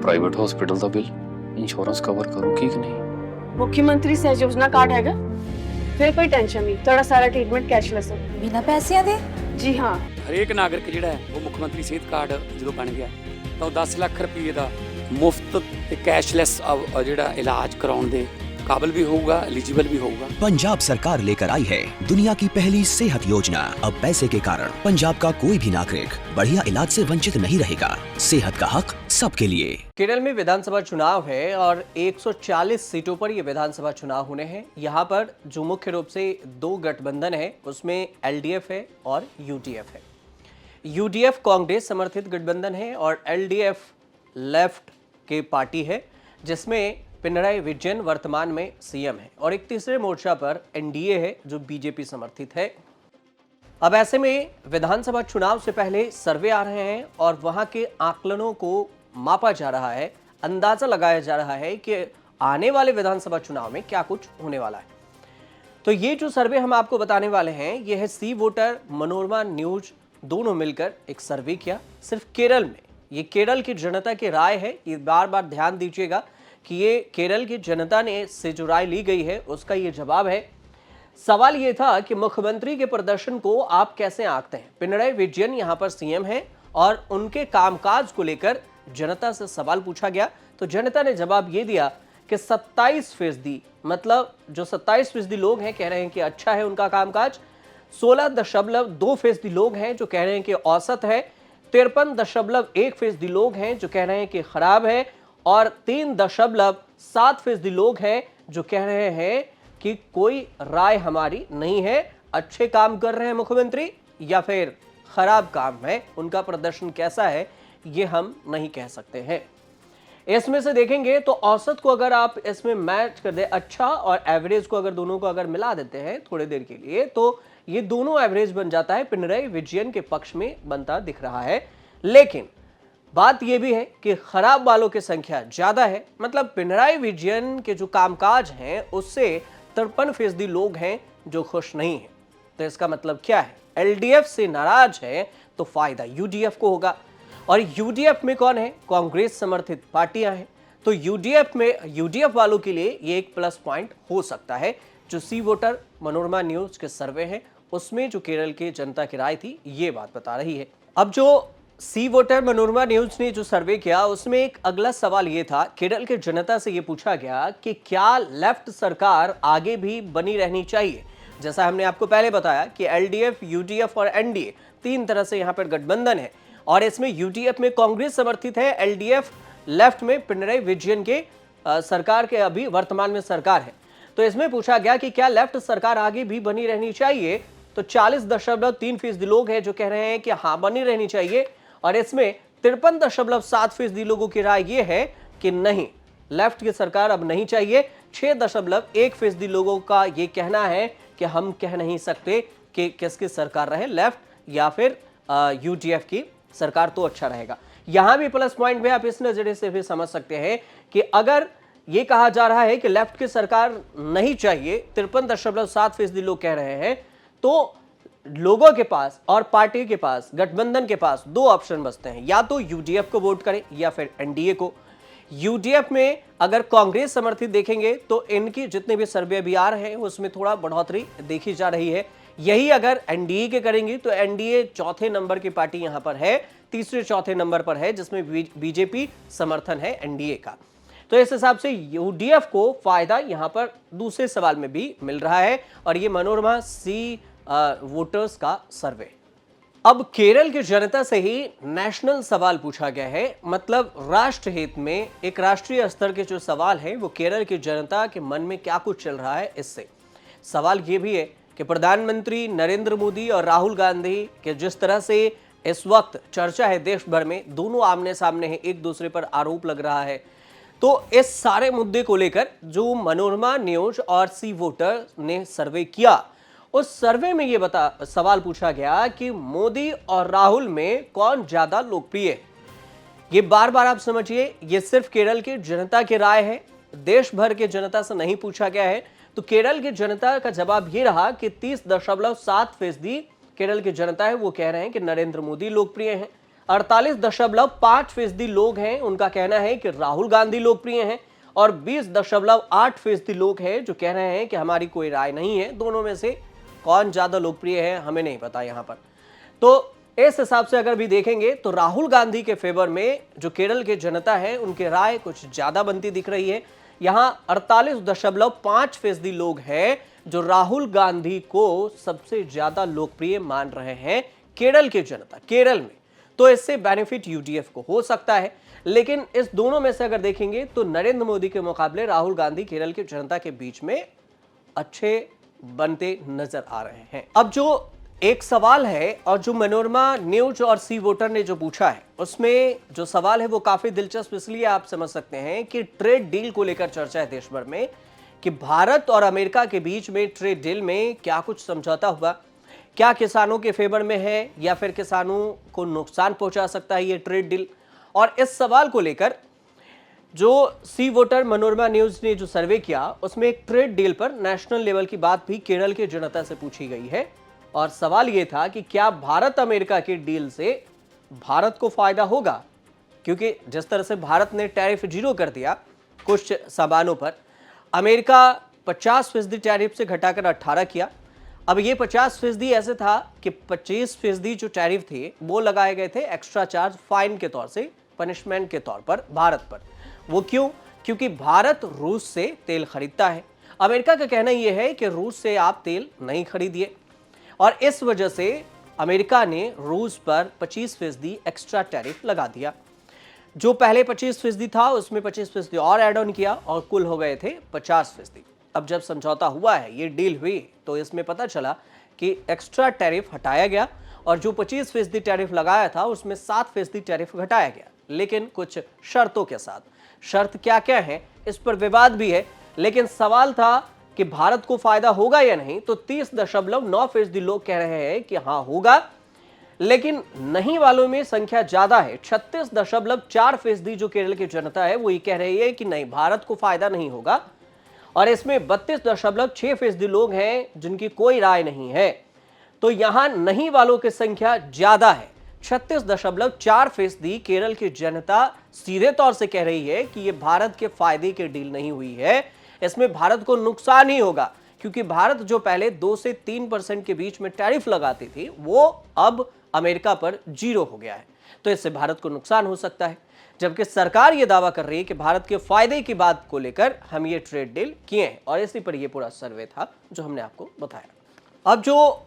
Private hospital का bill insurance cover करूगी कि नहीं? मुख्यमंत्री सहज योजना कार्ड हैगा, फिर कोई टेंशन नहीं, थोड़ा सारा ट्रीटमेंट कैशलेस है। बिना पैसिਆਂ ਦੇ? जी हाँ, ਹਰੇਕ ਨਾਗਰਿਕ ਜਿਹੜਾ ਹੈ ਉਹ ਮੁੱਖ ਮੰਤਰੀ ਸਿਹਤ ਕਾਰਡ ਜਦੋਂ ਬਣ ਗਿਆ ਤਾਂ ਉਹ 10 ਲੱਖ ਰੁਪਏ ਦਾ ਮੁਫਤ ਤੇ ਕੈਸ਼ਲੈਸ ਜਿਹੜਾ ਇਲਾਜ ਕਰਾਉਣ ਦੇ काबिल भी होगा, एलिजिबल भी होगा। पंजाब सरकार लेकर आई है दुनिया की पहली सेहत योजना। अब पैसे के कारण पंजाब का कोई भी नागरिक बढ़िया इलाज से वंचित नहीं रहेगा। सेहत का हक सबके लिए। केरल में विधानसभा चुनाव है और 140 सीटों पर ये विधानसभा चुनाव होने हैं। यहाँ पर जो मुख्य रूप से दो गठबंधन है उसमें एलडीएफ है और यूडीएफ है। यूडीएफ कांग्रेस समर्थित गठबंधन है और एलडीएफ लेफ्ट के पार्टी है जिसमें पिनराई विजयन वर्तमान में सीएम है और एक तीसरे मोर्चा पर एनडीए है जो बीजेपी समर्थित है। अब ऐसे में विधानसभा चुनाव से पहले सर्वे आ रहे हैं और वहां के आकलनों को मापा जा रहा है, अंदाजा लगाया जा रहा है कि आने वाले विधानसभा चुनाव में क्या कुछ होने वाला है। तो ये जो सर्वे हम आपको बताने वाले हैं यह है सी वोटर, मनोरमा न्यूज दोनों मिलकर एक सर्वे किया सिर्फ केरल में। ये केरल की जनता की राय है, ये बार बार ध्यान दीजिएगा कि ये केरल की जनता ने से जो राय ली गई है उसका ये जवाब है। सवाल ये था कि मुख्यमंत्री के प्रदर्शन को आप कैसे आंकते हैं। पिनराई विजयन यहाँ पर सीएम हैं और उनके कामकाज को लेकर जनता से सवाल पूछा गया तो जनता ने जवाब ये दिया कि 27%, मतलब जो 27% लोग हैं कह रहे हैं कि अच्छा है उनका कामकाज, 16.2% लोग हैं जो कह रहे हैं कि औसत है, 53.1% लोग हैं जो कह रहे हैं कि खराब है और 3.7% लोग हैं जो कह रहे हैं कि कोई राय हमारी नहीं है, अच्छे काम कर रहे हैं मुख्यमंत्री या फिर खराब काम है, उनका प्रदर्शन कैसा है ये हम नहीं कह सकते हैं। इसमें से देखेंगे तो औसत को अगर आप इसमें मैच कर दे, अच्छा और एवरेज को अगर दोनों को अगर मिला देते हैं थोड़ी देर के लिए तो ये दोनों एवरेज बन जाता है, पिनराई विजयन के पक्ष में बनता दिख रहा है। लेकिन बात यह भी है कि खराब वालों की संख्या ज्यादा है, मतलब पिनराई विजयन के जो कामकाज हैं उससे 53% लोग हैं जो खुश नहीं हैं। तो इसका मतलब क्या है, एलडीएफ से नाराज है तो फायदा यूडीएफ को होगा और यूडीएफ में कौन है, कांग्रेस समर्थित पार्टियां हैं। तो यूडीएफ वालों के लिए ये एक प्लस पॉइंट हो सकता है। जो सी वोटर मनोरमा न्यूज के सर्वे हैं उसमें जो केरल के जनता की राय थी ये बात बता रही है। अब जो सी वोटर मनोरमा न्यूज ने जो सर्वे किया उसमें एक अगला सवाल ये था, केरल के जनता से ये पूछा गया कि क्या लेफ्ट सरकार आगे भी बनी रहनी चाहिए। जैसा हमने आपको पहले बताया कि एलडीएफ, यूडीएफ और एनडीए तीन तरह से यहाँ पर गठबंधन है और इसमें यूडीएफ में कांग्रेस समर्थित है, एलडीएफ लेफ्ट में पिनराई विजयन के सरकार के अभी वर्तमान में सरकार है। तो इसमें पूछा गया कि क्या लेफ्ट सरकार आगे भी बनी रहनी चाहिए, तो 40.3% लोग हैं जो कह रहे हैं कि हाँ बनी रहनी चाहिए और इसमें 53.7% लोगों की राय ये है कि नहीं, लेफ्ट की सरकार अब नहीं चाहिए। 6.1% लोगों का ये कहना है कि हम कह नहीं सकते कि किसकी सरकार रहे, लेफ्ट या फिर यूडीएफ की सरकार तो अच्छा रहेगा। यहां भी प्लस पॉइंट में आप इस नजरिए से भी समझ सकते हैं कि अगर ये कहा जा रहा है कि लेफ्ट की सरकार नहीं चाहिए, 53.7% लोग कह रहे हैं, तो लोगों के पास और पार्टी के पास, गठबंधन के पास दो ऑप्शन बचते हैं, या तो यूडीएफ को वोट करें या फिर एनडीए को। यूडीएफ में अगर कांग्रेस समर्थित देखेंगे तो इनकी जितने भी सर्वे अभी आ रहे हैं उसमें थोड़ा बढ़ोतरी देखी जा रही है। यही अगर एनडीए के करेंगे तो एनडीए चौथे नंबर की पार्टी यहां पर है, तीसरे चौथे नंबर पर है जिसमें बीजेपी समर्थन है एनडीए का। तो इस हिसाब से यूडीएफ को फायदा यहां पर दूसरे सवाल में भी मिल रहा है और ये मनोरमा सी वोटर्स का सर्वे। अब केरल की जनता से ही नेशनल सवाल पूछा गया है, मतलब राष्ट्र हित में एक राष्ट्रीय स्तर के जो सवाल है वो केरल की जनता के मन में क्या कुछ चल रहा है। इससे सवाल ये भी है कि प्रधानमंत्री नरेंद्र मोदी और राहुल गांधी के जिस तरह से इस वक्त चर्चा है देश भर में, दोनों आमने सामने हैं, एक दूसरे पर आरोप लग रहा है। तो इस सारे मुद्दे को लेकर जो मनोरमा न्यूज और सी वोटर ने सर्वे किया उस सर्वे में ये सवाल पूछा गया कि मोदी और राहुल में कौन ज्यादा लोकप्रिय है। ये बार बार आप समझिए, ये सिर्फ केरल की जनता की राय है, देश भर के जनता से नहीं पूछा गया है। तो केरल की जनता का जवाब ये रहा कि 30.7% केरल की जनता है वो कह रहे हैं कि नरेंद्र मोदी लोकप्रिय हैं। 48.5% लोग हैं, उनका कहना है कि राहुल गांधी लोकप्रिय हैं, और 20.8% लोग हैं जो कह रहे हैं कि हमारी कोई राय नहीं है। दोनों में से कौन ज्यादा लोकप्रिय है हमें नहीं पता यहां पर। तो इस हिसाब से अगर भी देखेंगे तो राहुल गांधी के फेवर में जो केरल की जनता है उनकी राय कुछ ज्यादा बनती दिख रही है। यहां 48.5% लोग हैं जो राहुल गांधी को सबसे ज्यादा लोकप्रिय मान रहे हैं केरल की जनता, केरल में। तो इससे बेनिफिट यूडीएफ को हो सकता है, लेकिन इस दोनों में से अगर देखेंगे तो नरेंद्र मोदी के मुकाबले राहुल गांधी केरल की जनता के बीच में अच्छे बनते नजर आ रहे हैं। अब जो एक सवाल है और जो मनोरमा न्यूज और सी वोटर ने जो पूछा है, उसमें जो सवाल है वो काफी दिलचस्प इसलिए आप समझ सकते हैं कि ट्रेड डील को लेकर चर्चा है देश भर में कि भारत और अमेरिका के बीच में ट्रेड डील में क्या कुछ समझौता हुआ, क्या किसानों के फेवर में है या फिर किसानों को नुकसान पहुंचा सकता है ये ट्रेड डील। और इस सवाल को लेकर जो सी वोटर मनोरमा न्यूज ने जो सर्वे किया उसमें एक ट्रेड डील पर नेशनल लेवल की बात भी केरल की जनता से पूछी गई है। और सवाल यह था कि क्या भारत अमेरिका की डील से भारत को फायदा होगा, क्योंकि जिस तरह से भारत ने टैरिफ 0 कर दिया कुछ सामानों पर, अमेरिका 50% टैरिफ से घटाकर 18 किया। अब ये 50% ऐसे था कि 25% जो टैरिफ थे वो लगाए गए थे एक्स्ट्रा चार्ज फाइन के तौर से, पनिशमेंट के तौर पर भारत पर। वो क्यों? क्योंकि भारत रूस से तेल खरीदता है। अमेरिका का कहना यह है कि रूस से आप तेल नहीं खरीदिए, और इस वजह से अमेरिका ने रूस पर 25% एक्स्ट्रा टैरिफ लगा दिया। जो पहले 25% था उसमें 25% और ऐड ऑन किया और कुल हो गए थे 50%। अब जब समझौता हुआ है, ये डील हुई, तो इसमें पता चला कि एक्स्ट्रा टैरिफ हटाया गया और जो 25% टैरिफ लगाया था उसमें 7% टैरिफ घटाया गया, लेकिन कुछ शर्तों के साथ। शर्त क्या क्या है इस पर विवाद भी है, लेकिन सवाल था कि भारत को फायदा होगा या नहीं। तो 30.9% लोग कह रहे हैं कि हाँ होगा, लेकिन नहीं वालों में संख्या ज्यादा है। 36.4% जो केरल की जनता है वो ये कह रही है कि नहीं, भारत को फायदा नहीं होगा। और इसमें 32.6% लोग हैं जिनकी कोई राय नहीं है। तो यहां नहीं वालों की संख्या ज्यादा है। 36.4% केरल की जनता सीधे तौर से कह रही है कि यह भारत के फायदे की डील नहीं हुई है, इसमें भारत को नुकसान ही होगा, क्योंकि भारत जो पहले 2 से 3% के बीच में टैरिफ लगाती थी वो अब अमेरिका पर 0 हो गया है। तो इससे भारत को नुकसान हो सकता है, जबकि सरकार यह दावा कर रही है कि भारत के फायदे की बात को लेकर हम ये ट्रेड डील किए हैं। और इसी पर यह पूरा सर्वे था जो हमने आपको बताया। अब जो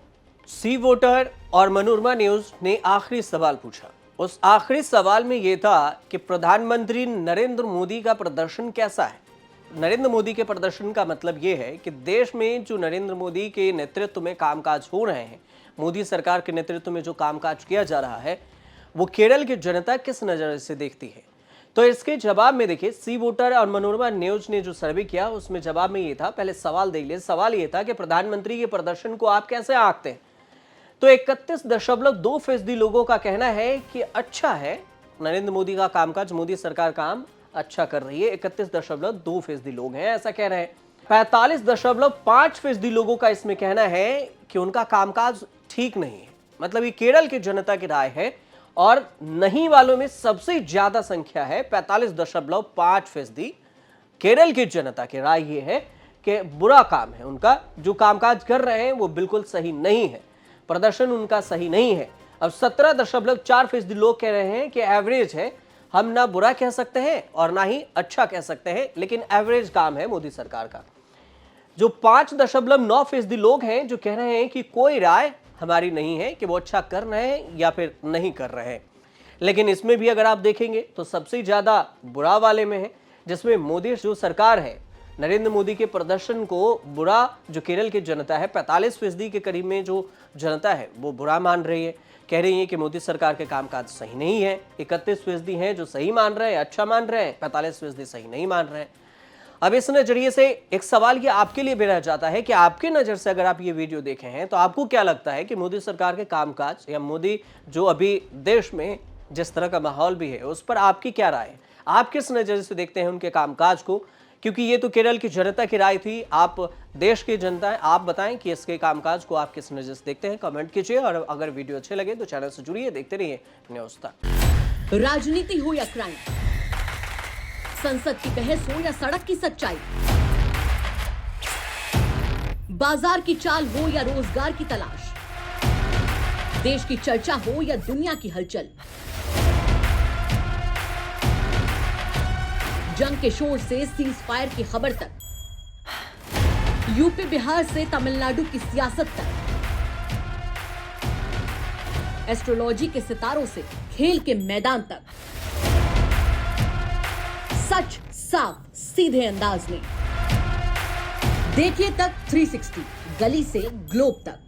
सी वोटर और मनोरमा न्यूज ने आखिरी सवाल पूछा, उस आखिरी सवाल में यह था कि प्रधानमंत्री नरेंद्र मोदी का प्रदर्शन कैसा है। नरेंद्र मोदी के प्रदर्शन का मतलब यह है कि देश में जो नरेंद्र मोदी के नेतृत्व में कामकाज हो रहे हैं, मोदी सरकार के नेतृत्व में जो कामकाज किया जा रहा है, वो केरल की जनता किस नजर से देखती है। तो इसके जवाब में देखिए, सी वोटर और मनोरमा न्यूज ने जो सर्वे किया उसमें जवाब में ये था, पहले सवाल देख लिए। सवाल ये था कि प्रधानमंत्री के प्रदर्शन को आप कैसे आंकते हैं। तो 31.2% लोगों का कहना है कि अच्छा है, नरेंद्र मोदी का कामकाज, मोदी सरकार काम अच्छा कर रही है। 31.2% लोग हैं ऐसा कह रहे हैं। 45.5% लोगों का इसमें कहना है कि उनका कामकाज ठीक नहीं है। मतलब ये केरल की जनता की राय है। और नहीं वालों में सबसे ज्यादा संख्या है, 45.5%। केरल की जनता की राय ये है कि बुरा काम है उनका, जो कामकाज कर रहे हैं वो बिल्कुल सही नहीं है, प्रदर्शन उनका सही नहीं है। अब 17.4% लोग कह रहे हैं कि एवरेज है, हम ना बुरा कह सकते हैं और ना ही अच्छा कह सकते हैं, लेकिन एवरेज काम है मोदी सरकार का। जो 5.9% लोग हैं जो कह रहे हैं कि कोई राय हमारी नहीं है कि वो अच्छा कर रहे हैं या फिर नहीं कर रहे हैं। लेकिन इसमें भी अगर आप देखेंगे तो सबसे ज्यादा बुरा वाले में है, जिसमें मोदी जो सरकार है, नरेंद्र मोदी के प्रदर्शन को बुरा जो केरल की जनता है, 45% के करीब में जो जनता है वो बुरा मान रही है, कह रही है कि मोदी सरकार के कामकाज सही नहीं है। 31% हैं जो सही मान रहे हैं, अच्छा मान रहे हैं, 45% सही नहीं मान रहे हैं। अब इस नजरिए से एक सवाल ये आपके लिए भी रह जाता है कि आपके नजर से अगर आप ये वीडियो देखे हैं तो आपको क्या लगता है कि मोदी सरकार के कामकाज या मोदी जो अभी देश में जिस तरह का माहौल भी है उस पर आपकी क्या राय है। आप किस नजर से देखते हैं उनके कामकाज को, क्योंकि ये तो केरल की जनता की राय थी। आप देश की जनता है, आप बताएं कि इसके कामकाज को आप किस नजर से देखते हैं, कमेंट कीजिए। और अगर वीडियो अच्छे लगे तो चैनल से जुड़िए, देखते रहिए न्यूज़ तक। राजनीति हो या क्राइम, संसद की बहस हो या सड़क की सच्चाई, बाजार की चाल हो या रोजगार की तलाश, देश की चर्चा हो या दुनिया की हलचल, जंग के शोर से सीज फायर की खबर तक, यूपी बिहार से तमिलनाडु की सियासत तक, एस्ट्रोलॉजी के सितारों से खेल के मैदान तक, सच साफ सीधे अंदाज में देखिए तक 360, गली से ग्लोब तक।